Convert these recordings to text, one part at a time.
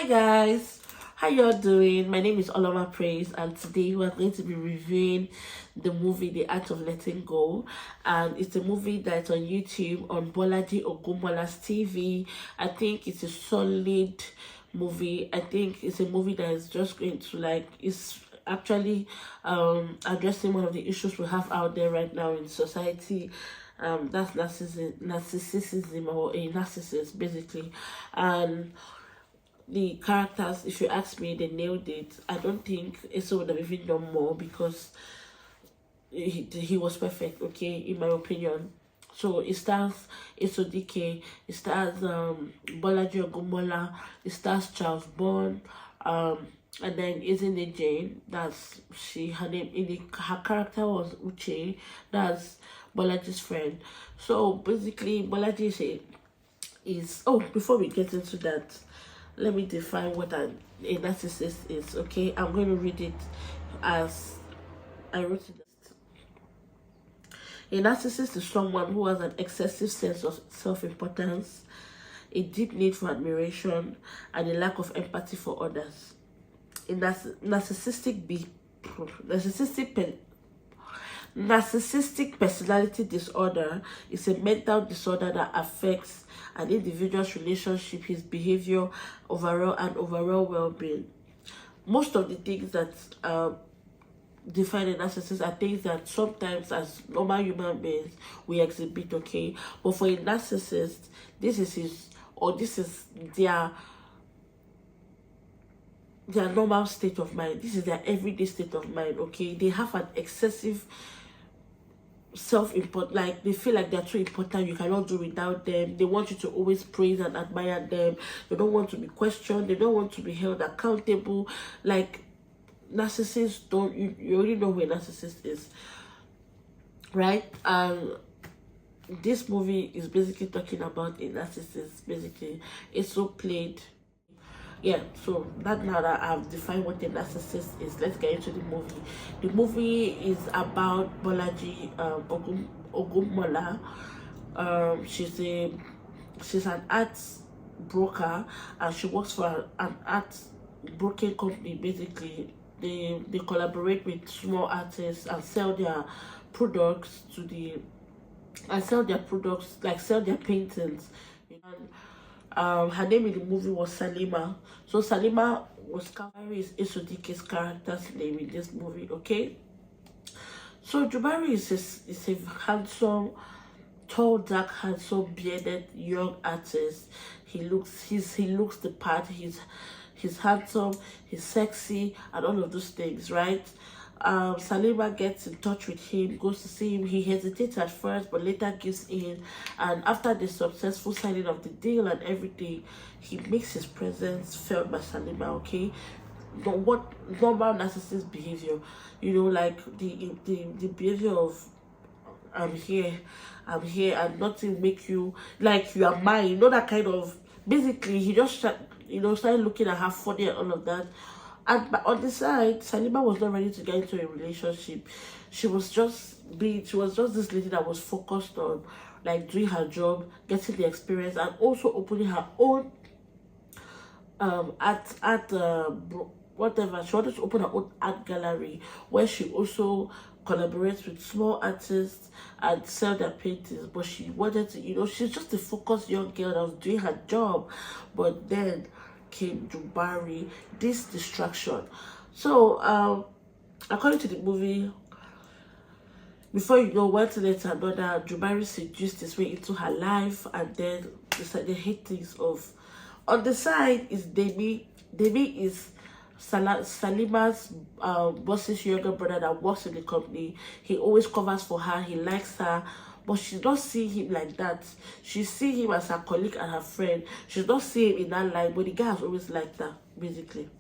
Hi guys, how y'all doing? My name is Oloma Praise, and today we're going to be reviewing the movie The Art of Letting Go. And it's a movie that's on YouTube on Bolaji Ogumola's TV. I think it's a solid movie. I think it's a movie that is just going to it's actually addressing one of the issues we have out there right now in society. That's narcissism or a narcissist basically. And the characters, if you ask me, they nailed it. I don't think Eso would have even done more because he was perfect, okay, in my opinion. So it stars Eso Dike, it stars Bolaji Ogunmola, it stars Charles Bond, and then isn't it Jane? That's her name in her character was Uche, that's Bolaji's friend. So basically Bolaji is oh, before we get into that, let me define what a narcissist is, okay? I'm going to read it as I wrote it. A narcissist is someone who has an excessive sense of self-importance, a deep need for admiration, and a lack of empathy for others. A narcissistic personality disorder is a mental disorder that affects an individual's relationship, his behavior, overall well-being. Most of the things that define a narcissist are things that sometimes as normal human beings we exhibit, okay? But for a narcissist, this is their normal state of mind. This is their everyday state of mind, okay? They have an excessive self-important, like they feel like they're too important, you cannot do without them. They want you to always praise and admire them. They don't want to be questioned, they don't want to be held accountable. Like narcissists don't, you already know who a narcissist is, right? And this movie is basically talking about a narcissist. Basically it's so played. Yeah, so that now that I've defined what a narcissist is, let's get into the movie. The movie is about Bolaji Ogummola. She's an art broker, and she works for an art broking company. Basically they collaborate with small artists and sell their products like sell their paintings. And her name in the movie was Salima. So Salima is Isodike's character's name in this movie, okay? So Jubari is a handsome, tall, dark, handsome, bearded young artist. He looks the part. He's handsome, he's sexy, and all of those things, right? Salima gets in touch with him, goes to see him. He hesitates at first, but later gives in. And after the successful signing of the deal and everything, he makes his presence felt by Salima, okay? But what normal narcissist behavior, like the behavior of I'm here, and nothing make you like you are mine. That kind of. Basically, he just started looking at her funny and all of that. But on the side, Salima was not ready to get into a relationship. She was just this lady that was focused on like doing her job, getting the experience, and also opening her own whatever. She wanted to open her own art gallery where she also collaborates with small artists and sell their paintings. But she wanted to, she's just a focused young girl that was doing her job. But then came Jubari, this distraction. So according to the movie, before you know, one thing later another, Jubari seduced his way into her life, and then decided hit things off. On the side is Demi. Demi is Salima's boss's younger brother that works in the company. He always covers for her, he likes her, but she's not seeing him like that. She sees him as her colleague and her friend. She's not seeing him in that light, but the guy has always liked her, basically.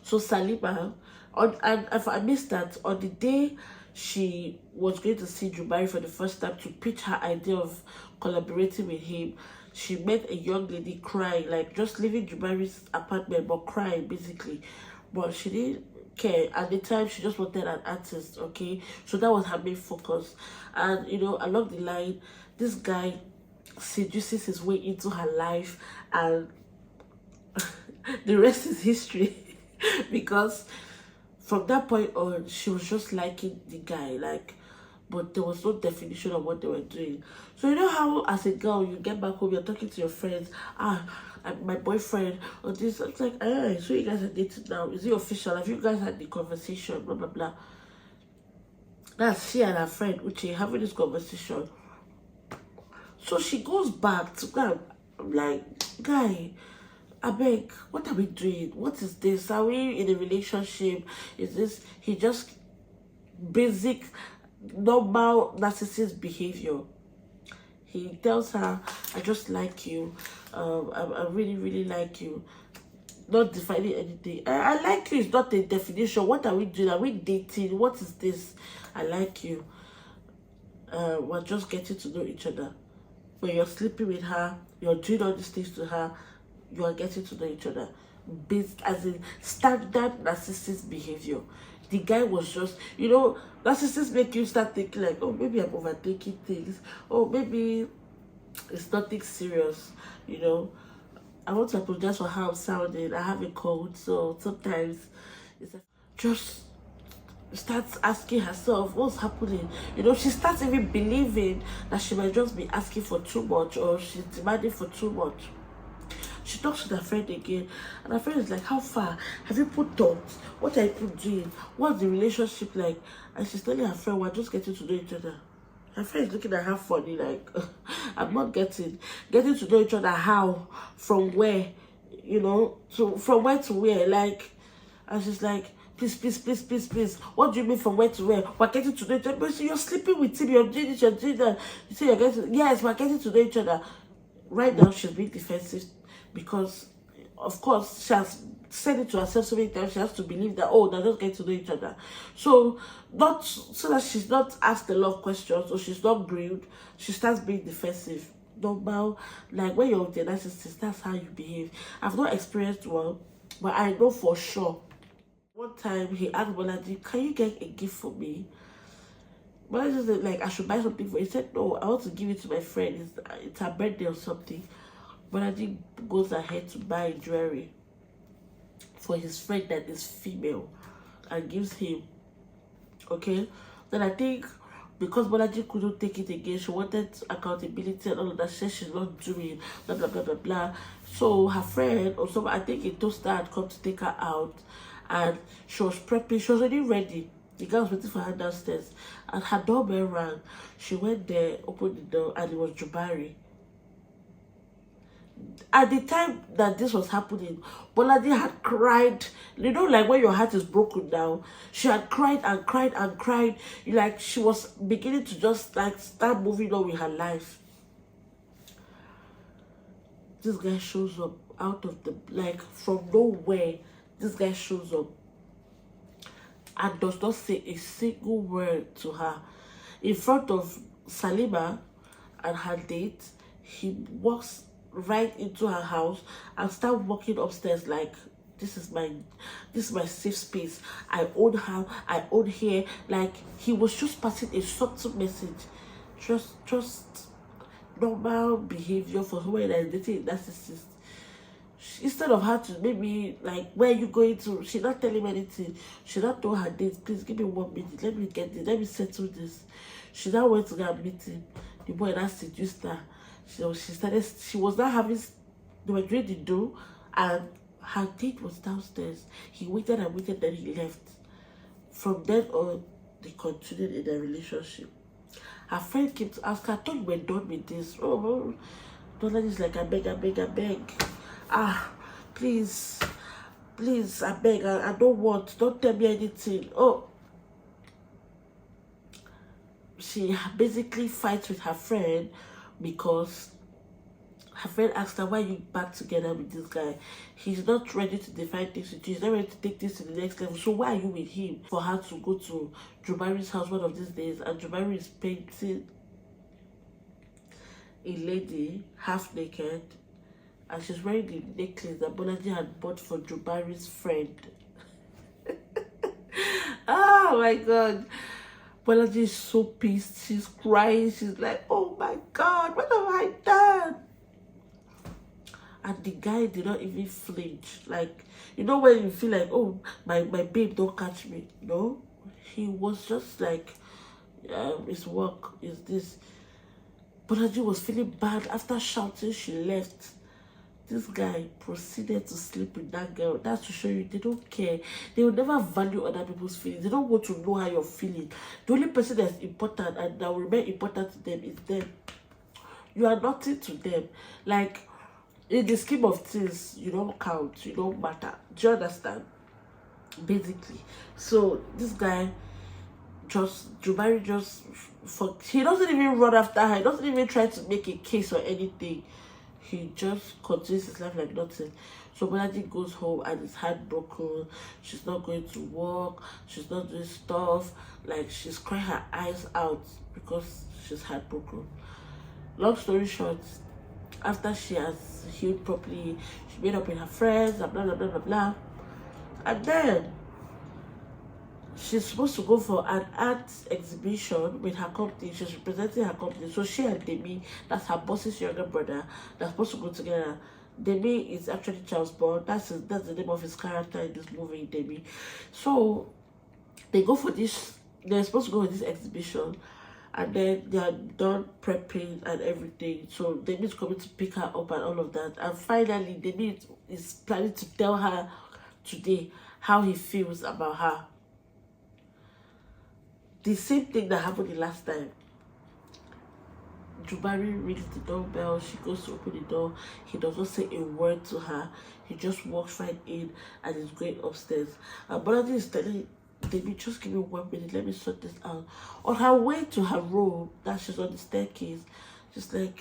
So Salima, and if I missed that, on the day she was going to see Jubari for the first time to pitch her idea of collaborating with him, she met a young lady crying, like just leaving Jubari's apartment, but crying basically. But she didn't care at the time. She just wanted an artist, okay? So that was her main focus. And along the line, this guy seduces his way into her life, and The rest is history. Because from that point on, she was just liking the guy, like, but there was no definition of what they were doing. So you know how, as a girl, you get back home, you're talking to your friends, my boyfriend, or this. It's like, so you guys are dating now? Is it official? Have you guys had the conversation? Blah blah blah. That's she and her friend Uche having this conversation. So she goes back to guy. I'm like, guy, I beg, what are we doing? What is this? Are we in a relationship? Is this he just basic normal narcissist behavior? He tells her, I just like you. I really, really like you. Not defining anything. I like you is not a definition. What are we doing? Are we dating? What is this? I like you. We're just getting to know each other. When you're sleeping with her, you're doing all these things to her, you are getting to know each other. Based as in standard narcissist behavior. The guy was just, narcissists make you start thinking like, oh, maybe I'm overthinking things. Oh, maybe it's nothing serious, I want to apologize for how I'm sounding. I have a cold, so sometimes it's just starts asking herself what's happening. She starts even believing that she might just be asking for too much, or she's demanding for too much. She talks to her friend again, and her friend is like, how far have you put thoughts? What are you doing? What's the relationship like? And she's telling her friend, we're just getting to know each other. Her friend is looking at her funny, like, I'm not getting to know each other. How? From where? From where to where? Like, and she's like, please. What do you mean from where to where? We're getting to know each other. But you're sleeping with him, you're doing this, you're doing that. You say you're getting, yes, we're getting to know each other. Right now, she's being defensive because, of course, she has said it to herself so many times. She has to believe that, oh, they're just getting to know each other. So that she's not asked a lot of questions or she's not grilled, she starts being defensive. Normal, like when you're with a narcissist, that's how you behave. I've not experienced one, but I know for sure. One time he asked Bolaji, can you get a gift for me? Bolaji said, like, I should buy something for you. He said, no, I want to give it to my friend. It's her birthday or something. Bolaji goes ahead to buy jewelry for his friend that is female and gives him. Okay? Then I think because Bolaji couldn't take it again, she wanted accountability and all of that. She said she's not doing blah blah blah blah blah. So her friend or somebody, I think a toaster had come to take her out, and she was prepping. She was already ready. The guy was waiting for her downstairs, and her doorbell rang. She went there, opened the door, and it was Jubari. At the time that this was happening, Bolaji had cried. Like when your heart is broken down. She had cried and cried and cried. Like she was beginning to just like start moving on with her life. This guy shows up out of the, like, from nowhere. This guy shows up and does not say a single word to her. In front of Salima and her date, he walks right into her house and start walking upstairs like, this is my safe space. I own her, I own here. Like, he was just passing a subtle message. Just normal behavior for someone that is dating a narcissist. Instead of her to maybe like, where are you going to? She not telling me anything. She not told her date, please give me 1 minute. Let me get this. Let me settle this. She now went to that meeting. The boy that seduced her. She was not having, they were doing the do, and her date was downstairs. He waited and waited, then he left. From then on, they continued in their relationship. Her friend came to ask her, I thought you were done with this. Oh, Donald is like, I beg. Please, I beg, I don't want, don't tell me anything. Oh, she basically fights with her friend because her friend asked her, why are you back together with this guy? He's not ready to define things with you. He's not ready to take this to the next level. So why are you with him? For her to go to Jubari's house one of these days, and Jubari is painting a lady half naked, and she's wearing the necklace that Bolaji had bought for Jubari's friend. Oh my God. Bolaji is so pissed. She's crying. She's like, oh my God, what have I done? and the guy did not even flinch. Like, you know when you feel like, oh, my babe don't catch me. No, he was just like, his work is this. Bolaji was feeling bad. After shouting, she left. This guy proceeded to sleep with that girl. That's to show you they don't care. They will never value other people's feelings. They don't want to know how you're feeling. The only person that's important and that will remain important to them is them. You are nothing to them. Like, in the scheme of things, you don't count. You don't matter. Do you understand? Basically. So this guy Jubari just he doesn't even run after her. He doesn't even try to make a case or anything. He just continues his life like nothing. So Bolaji goes home and is heartbroken. She's not going to work. She's not doing stuff. Like, she's crying her eyes out because she's heartbroken. Long story short, after she has healed properly, she made up with her friends, and blah, blah, blah, blah, blah. And then she's supposed to go for an art exhibition with her company. She's representing her company. So she and Demi, that's her boss's younger brother, they're supposed to go together. Demi is actually Charles Bond. That's the name of his character in this movie, Demi. So they go for this. They're supposed to go for this exhibition, and then they are done prepping and everything. So Demi is coming to pick her up and all of that. And finally, Demi is planning to tell her today how he feels about her. The same thing that happened the last time. Jubari rings the doorbell. She goes to open the door. He does not say a word to her. He just walks right in and is going upstairs. And Bolaji is telling Demi, just give me 1 minute. Let me sort this out. On her way to her room, that she's on the staircase, she's like,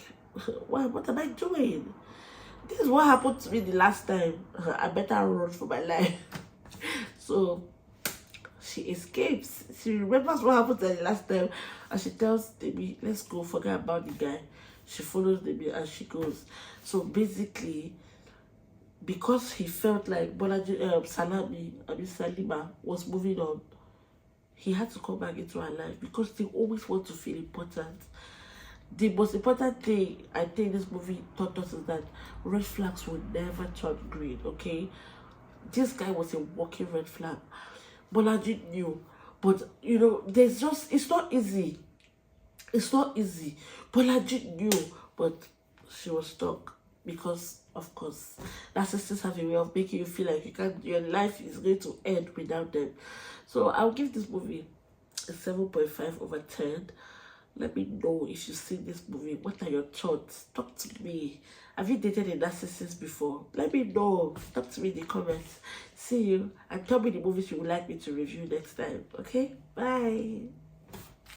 what am I doing? This is what happened to me the last time. I better run for my life. So she escapes. She remembers what happened to her the last time, and she tells Demi, let's go, forget about the guy. She follows Demi and she goes. So basically, because he felt like Bolaji, Salima was moving on, he had to come back into her life because they always want to feel important. The most important thing I think this movie taught us is that red flags will never turn green, okay? This guy was a walking red flag. Bolaji knew, but you know, it's not easy. It's not easy. Bolaji knew, but she was stuck because, of course, narcissists have a way of making you feel like your life is going to end without them. So I'll give this movie a 7.5/10. Let me know if you've seen this movie. What are your thoughts? Talk to me. Have you dated a narcissist before? Let me know. Talk to me in the comments. See you. And tell me the movies you would like me to review next time. Okay? Bye.